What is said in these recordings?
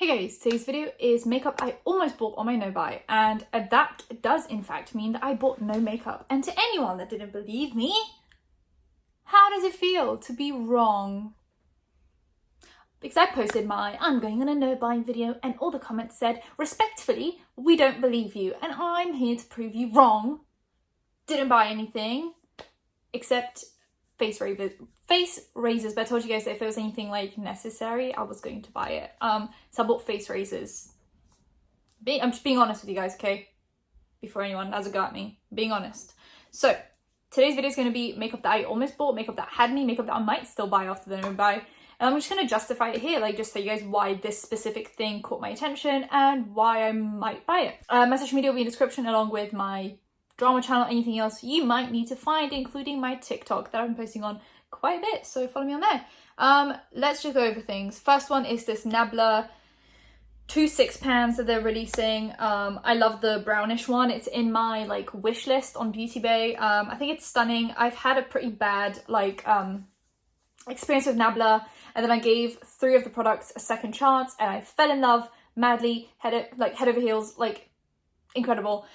guys, today's video is makeup I almost bought on my no buy, and that does in fact mean that I bought no makeup. And to anyone that didn't believe me, how does it feel to be wrong? Because I posted my I'm going on a no buy video and all the comments said, respectfully, we don't believe you, and I'm here to prove you wrong. Didn't buy anything except face razors, but I told you guys that if there was anything like necessary, I was going to buy it. So I bought face razors. I'm just being honest with you guys, okay? Before anyone has a go at me, being honest. So today's video is going to be makeup that I almost bought, makeup that had me, makeup that I might still buy after the no buy. And I'm just going to justify it here, like just tell you guys why this specific thing caught my attention and why I might buy it. My social media will be in the description along with my drama channel, anything else you might need to find, including my TikTok that I'm posting on quite a bit, so follow me on there. Let's just go over things. First one is this Nabla 2 6-pans that they're releasing. I love the brownish one. It's in my like wish list on Beauty Bay. I think it's stunning. I've had a pretty bad like experience with Nabla, and then I gave 3 of the products a second chance and I fell in love madly, head over heels, like incredible.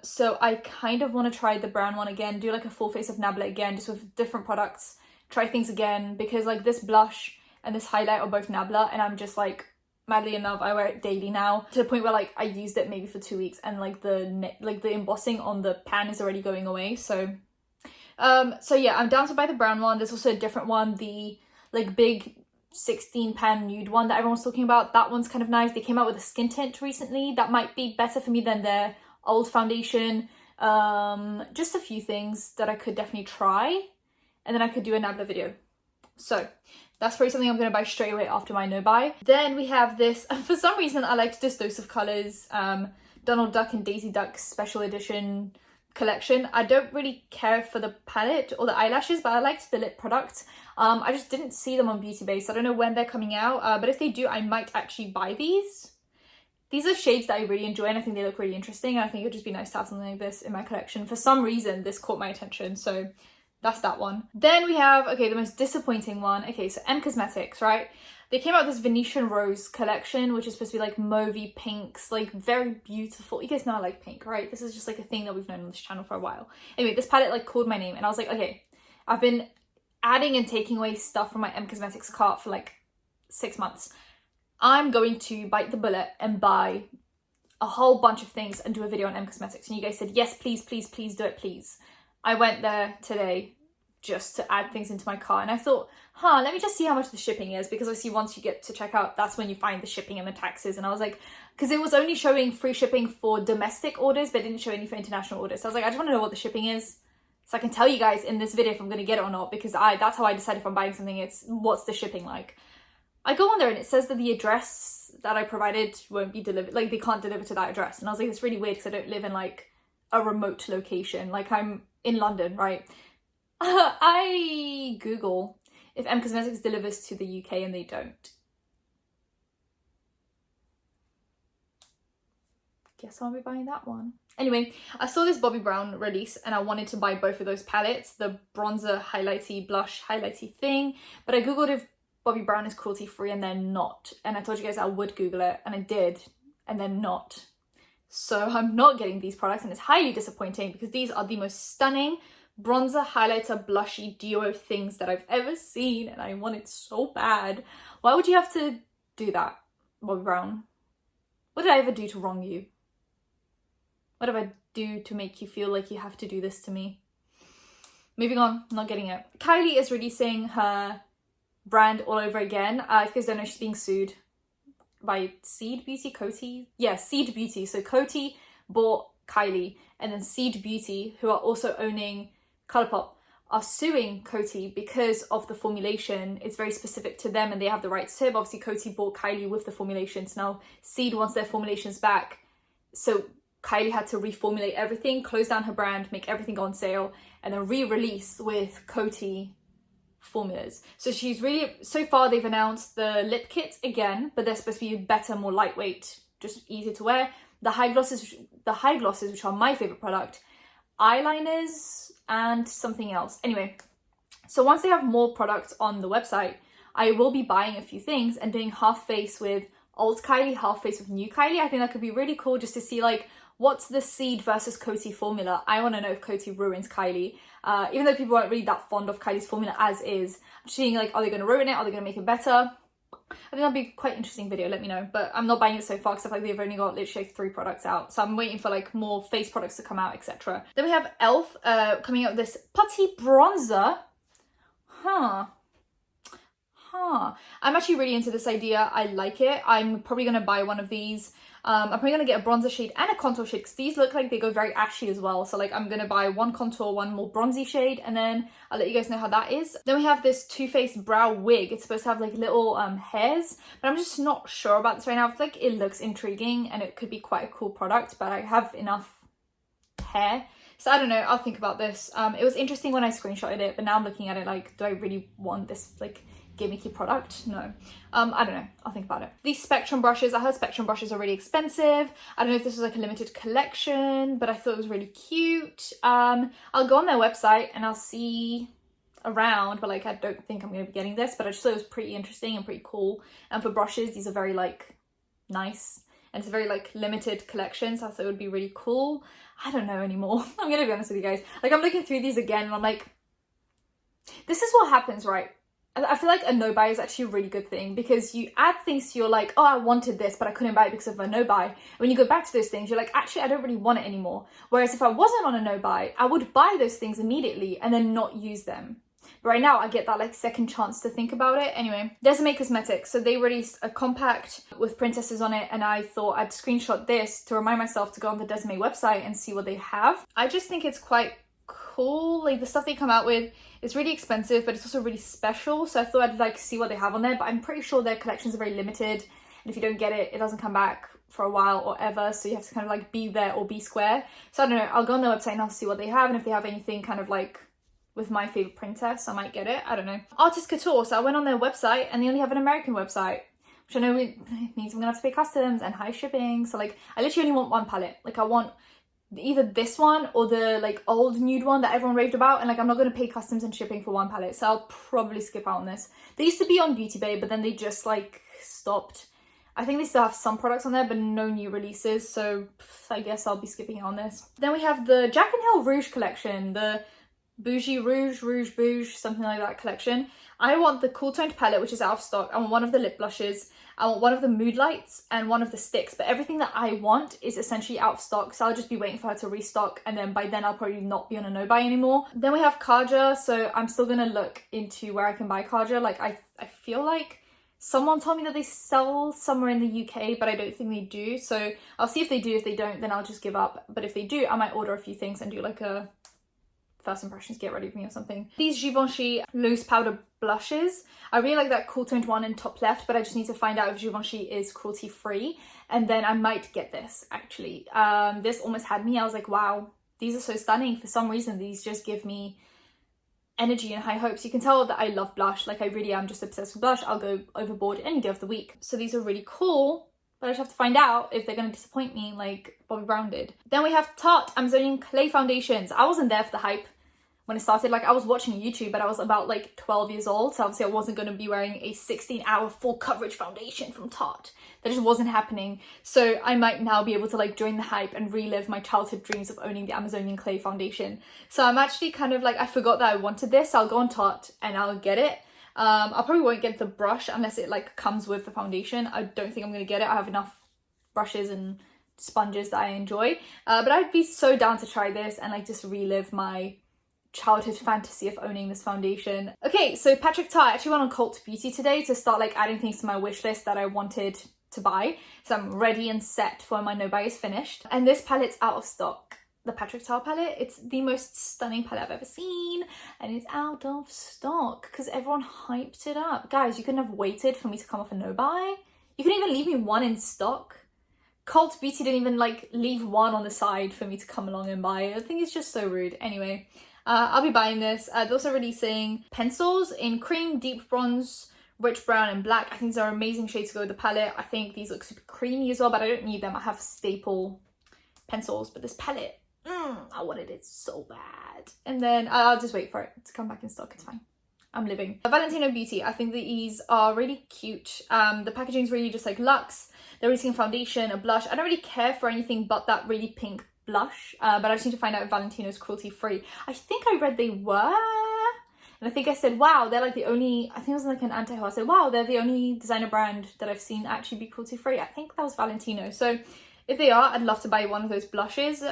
So I kind of want to try the brown one again, do like a full face of Nabla again, just with different products, try things again, because like this blush and this highlight are both Nabla and I'm just like madly in love. I wear it daily now, to the point where like I used it maybe for 2 weeks and like the embossing on the pan is already going away. So yeah, I'm down to buy the brown one. There's also a different one, the like big 16-pan nude one that everyone's talking about. That one's kind of nice. They came out with a skin tint recently that might be better for me than their old foundation. Just a few things that I could definitely try, and then I could do a Nabla video. So that's probably something I'm going to buy straight away after my no buy. Then we have this, for some reason I liked this Dose of Colours Donald Duck and Daisy Duck special edition collection. I don't really care for the palette or the eyelashes, but I liked the lip product. I just didn't see them on Beauty Bay, so I don't know when they're coming out, but if they do, I might actually buy these. These are shades that I really enjoy and I think they look really interesting, and I think it would just be nice to have something like this in my collection. For some reason this caught my attention, so that's that one. Then we have, okay, the most disappointing one. Okay, so M Cosmetics, right? They came out with this Venetian Rose collection, which is supposed to be like mauvey pinks, like very beautiful. You guys know I like pink, right? This is just like a thing that we've known on this channel for a while. Anyway, this palette like called my name and I was like, okay, I've been adding and taking away stuff from my M Cosmetics cart for like 6 months. I'm going to bite the bullet and buy a whole bunch of things and do a video on M Cosmetics. And you guys said, yes, please, please, please do it, please. I went there today just to add things into my cart, and I thought, let me just see how much the shipping is, because obviously once you get to checkout, that's when you find the shipping and the taxes. And I was like, because it was only showing free shipping for domestic orders, but it didn't show any for international orders. So I was like, I just want to know what the shipping is, so I can tell you guys in this video if I'm going to get it or not, because that's how I decide if I'm buying something. It's what's the shipping like. I go on there and it says that the address that I provided won't be delivered, like they can't deliver to that address. And I was like, it's really weird because I don't live in like a remote location, like I'm in London, right? I Google if M Cosmetics delivers to the UK and they don't. Guess I'll be buying that one. Anyway, I saw this Bobbi Brown release and I wanted to buy both of those palettes, the bronzer highlighty blush highlighty thing, but I googled if Bobbi Brown is cruelty free and they're not, and I told you guys I would Google it and I did, and they're not. So I'm not getting these products and it's highly disappointing, because these are the most stunning bronzer highlighter blushy duo things that I've ever seen, and I want it so bad. Why would you have to do that, Bobbi Brown? What did I ever do to wrong you? What did I do to make you feel like you have to do this to me? Moving on, I'm not getting it. Kylie is releasing her brand all over again. If you guys don't know, she's being sued by Seed Beauty, Coty? Yeah, Seed Beauty. So Coty bought Kylie, and then Seed Beauty, who are also owning Colourpop, are suing Coty because of the formulation. It's very specific to them and they have the rights to it. But obviously Coty bought Kylie with the formulations. Now Seed wants their formulations back. So Kylie had to reformulate everything, close down her brand, make everything go on sale, and then re-release with Coty formulas. So she's really, so far they've announced the lip kits again, but they're supposed to be better, more lightweight, just easier to wear. The high glosses, which are my favorite product, eyeliners, and something else. Anyway, so once they have more products on the website, I will be buying a few things and doing half face with old Kylie, half face with new Kylie. I think that could be really cool just to see like what's the seed versus Coty formula. I want to know if Coty ruins Kylie. Even though people aren't really that fond of Kylie's formula as is. I'm just seeing like, are they going to ruin it? Are they going to make it better? I think that'd be quite an interesting video, let me know. But I'm not buying it so far because I feel like they've only got literally like 3 products out. So I'm waiting for like more face products to come out, etc. Then we have e.l.f. Coming out with this putty bronzer. I'm actually really into this idea. I like it. I'm probably going to buy one of these. I'm probably going to get a bronzer shade and a contour shade because these look like they go very ashy as well. So like I'm going to buy one contour, one more bronzy shade, and then I'll let you guys know how that is. Then we have this Too Faced brow wig. It's supposed to have like little hairs, but I'm just not sure about this right now. I feel like it looks intriguing and it could be quite a cool product, but I have enough hair. So I don't know, I'll think about this. It was interesting when I screenshotted it, but now I'm looking at it like, do I really want this like gimmicky product? No. I don't know, I'll think about it. These Spectrum brushes, I heard Spectrum brushes are really expensive. I don't know if this was like a limited collection, but I thought it was really cute. I'll go on their website and I'll see around, but like I don't think I'm going to be getting this, but I just thought it was pretty interesting and pretty cool. And for brushes, these are very like nice, and it's a very like limited collection, so I thought it would be really cool. I don't know anymore. I'm going to be honest with you guys. Like I'm looking through these again and I'm like, this is what happens, right? I feel like a no buy is actually a really good thing because you add things to your like, oh, I wanted this, but I couldn't buy it because of a no buy. When you go back to those things, you're like, actually, I don't really want it anymore. Whereas if I wasn't on a no buy, I would buy those things immediately and then not use them. But right now I get that like second chance to think about it. Anyway, Desame Cosmetics. So they released a compact with princesses on it and I thought I'd screenshot this to remind myself to go on the Desame website and see what they have. I just think it's quite cool. Like the stuff they come out with, it's really expensive, but it's also really special. So I thought I'd like see what they have on there, but I'm pretty sure their collections are very limited. And if you don't get it, it doesn't come back for a while or ever. So you have to kind of like be there or be square. So I don't know, I'll go on their website and I'll see what they have. And if they have anything kind of like with my favorite princess, I might get it. I don't know. Artist Couture. So I went on their website and they only have an American website, which I know it means I'm gonna have to pay customs and high shipping. So like I literally only want one palette. Like I want either this one or the like old nude one that everyone raved about, and like I'm not going to pay customs and shipping for one palette, so I'll probably skip out on this. They used to be on Beauty Bay, but then they just like stopped. I think they still have some products on there, but no new releases, so I guess I'll be skipping out on this. Then we have the Jack and Hill Rouge collection, the Bougie Rouge, Rouge Bouge, something like that collection. I want the Cool Toned palette, which is out of stock. I want one of the lip blushes. I want one of the mood lights and one of the sticks, but everything that I want is essentially out of stock, so I'll just be waiting for her to restock, and then by then I'll probably not be on a no buy anymore. Then we have Kaja, so I'm still gonna look into where I can buy Kaja. Like I feel like someone told me that they sell somewhere in the UK, but I don't think they do, so I'll see if they do. If they don't, then I'll just give up, but if they do, I might order a few things and do like a first impressions get ready with me or something. These Givenchy loose powder blushes, I really like that cool toned one in top left, but I just need to find out if Givenchy is cruelty free, and then I might get this actually. This almost had me. I was like, wow, these are so stunning. For some reason these just give me energy and high hopes. You can tell that I love blush. Like I really am just obsessed with blush. I'll go overboard any day of the week. So these are really cool, but I just have to find out if they're going to disappoint me like Bobbi Brown did. Then we have Tarte Amazonian Clay Foundations. I wasn't there for the hype when it started. Like I was watching YouTube, but I was about like 12 years old, so obviously I wasn't going to be wearing a 16-hour full coverage foundation from Tarte. That just wasn't happening. So I might now be able to like join the hype and relive my childhood dreams of owning the Amazonian Clay Foundation. So I'm actually kind of like, I forgot that I wanted this. I'll go on Tarte and I'll get it. I probably won't get the brush unless it like comes with the foundation. I don't think I'm going to get it. I have enough brushes and sponges that I enjoy. But I'd be so down to try this and like just relive my childhood fantasy of owning this foundation. Okay, so Patrick Ta, I actually went on Cult Beauty today to start like adding things to my wish list that I wanted to buy. So I'm ready and set for when my no buy is finished. And this palette's out of stock. The Patrick Ta palette, it's the most stunning palette I've ever seen, and it's out of stock because everyone hyped it up. Guys, you couldn't have waited for me to come off a no buy. You couldn't even leave me one in stock. Cult Beauty didn't even like leave one on the side for me to come along and buy. I think it's just so rude. Anyway, I'll be buying this. They're also releasing pencils in cream, deep bronze, rich brown, and black. I think these are amazing shades to go with the palette. I think these look super creamy as well, but I don't need them. I have staple pencils, but this palette, I wanted it so bad. And then I'll just wait for it to come back in stock. It's fine. I'm living. Valentino Beauty, I think these are really cute. The packaging is really just like luxe. They're releasing a foundation, a blush. I don't really care for anything but that really pink blush, but I just need to find out if Valentino's cruelty free. I think I read they were, and I think I said, wow, they're like the only, I think it was like an anti-haul. I said, wow, they're the only designer brand that I've seen actually be cruelty free. I think that was Valentino. So if they are, I'd love to buy one of those blushes.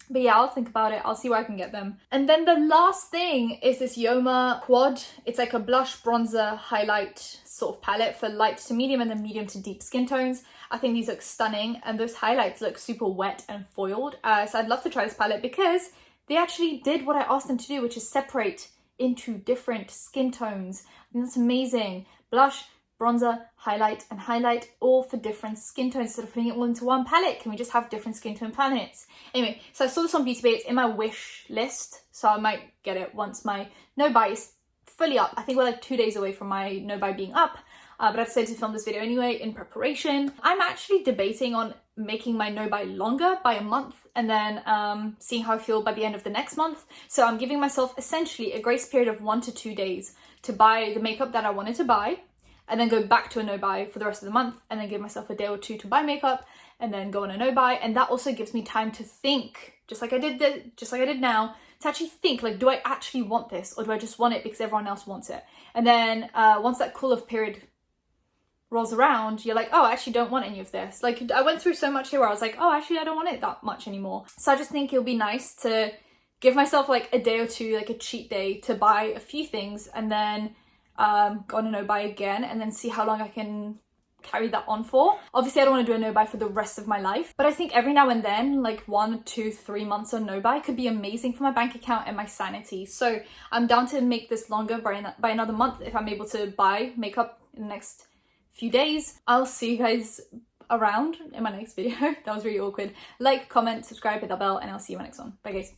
But yeah, I'll think about it. I'll see where I can get them. And then the last thing is this Yoma Quad. It's like a blush, bronzer, highlight sort of palette for light to medium and then medium to deep skin tones. I think these look stunning, and those highlights look super wet and foiled. So I'd love to try this palette because they actually did what I asked them to do, which is separate into different skin tones. I think that's amazing. Blush, bronzer, highlight, and highlight, all for different skin tones. Instead of putting it all into one palette, can we just have different skin tone palettes? Anyway, so I saw this on Beauty Bay. It's in my wish list, so I might get it once my no buy is fully up. I think we're like 2 days away from my no buy being up, but I've decided to film this video anyway in preparation. I'm actually debating on making my no buy longer by a month and then seeing how I feel by the end of the next month. So I'm giving myself essentially a grace period of 1 to 2 days to buy the makeup that I wanted to buy, and then go back to a no buy for the rest of the month, and then give myself a day or two to buy makeup and then go on a no buy. And that also gives me time to think, just like I did now, to actually think, like, do I actually want this, or do I just want it because everyone else wants it? And then once that cool off period rolls around, you're like, oh, I actually don't want any of this. Like, I went through so much here where I was like, oh, actually I don't want it that much anymore. So I just think it'll be nice to give myself like a day or two, like a cheat day, to buy a few things and then go on a no buy again, and then see how long I can carry that on for. Obviously I don't want to do a no buy for the rest of my life, but I think every now and then, like 1, 2, 3 months on no buy could be amazing for my bank account and my sanity. So I'm down to make this longer by another month if I'm able to buy makeup in the next few days. I'll see you guys around in my next video. That was really awkward. Like, comment, subscribe, hit that bell, and I'll see you in my next one. Bye guys.